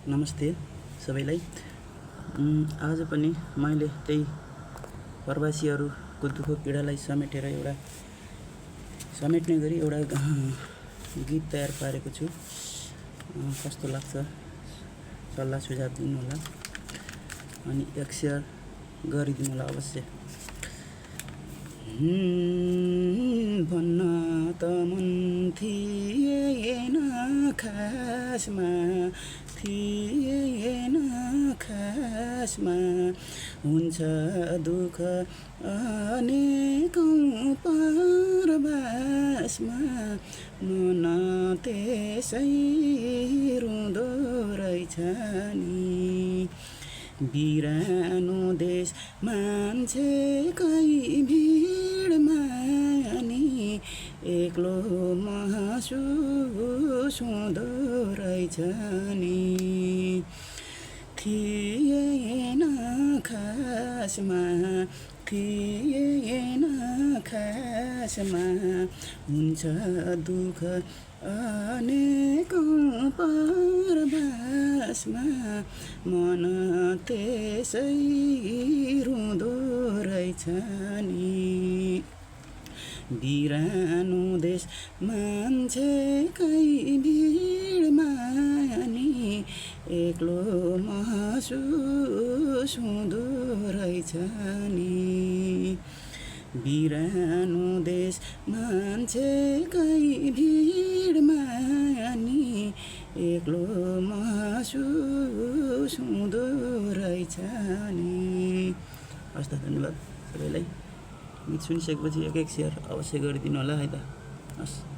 नमस्ते सबैलाई। आज पनि मैले त्यही प्रवासीहरूको दुःख पीडालाई समेट्ने गरी एउटा गीत तयार पारेको छु। कस्तो लाग्छ सल्लाह सुझाव दिनु होला अनि एक शेयर गरिदिनु होला अवश्य। भन्न त मन थिएन खासमा हुन्छ दुःख अनेकौं परबासमा मन त्यसै रुँदो रहेछ नि। बिरानो देश मान्छेकै भिडमा नि एक्लो महसुस हुँदो रहेछ नि। थिएन खासमा हुन्छ दुःख अनेकौं परबासमा मन त्यसै रुँदो रहेछ नि। बिरानो देश मान्छेकै भिडमा नि एक्लो महसुस हुँदो रहेछ नि। बिरानो देश मान्छेकै भिडमा नि एक्लो महसुस हुँदो रहेछ नि। हस् त, धन्यवाद सबैलाई। गीत सुनिसकेपछि एक शेयर अवश्य गरिदिनु होला है त। हस्।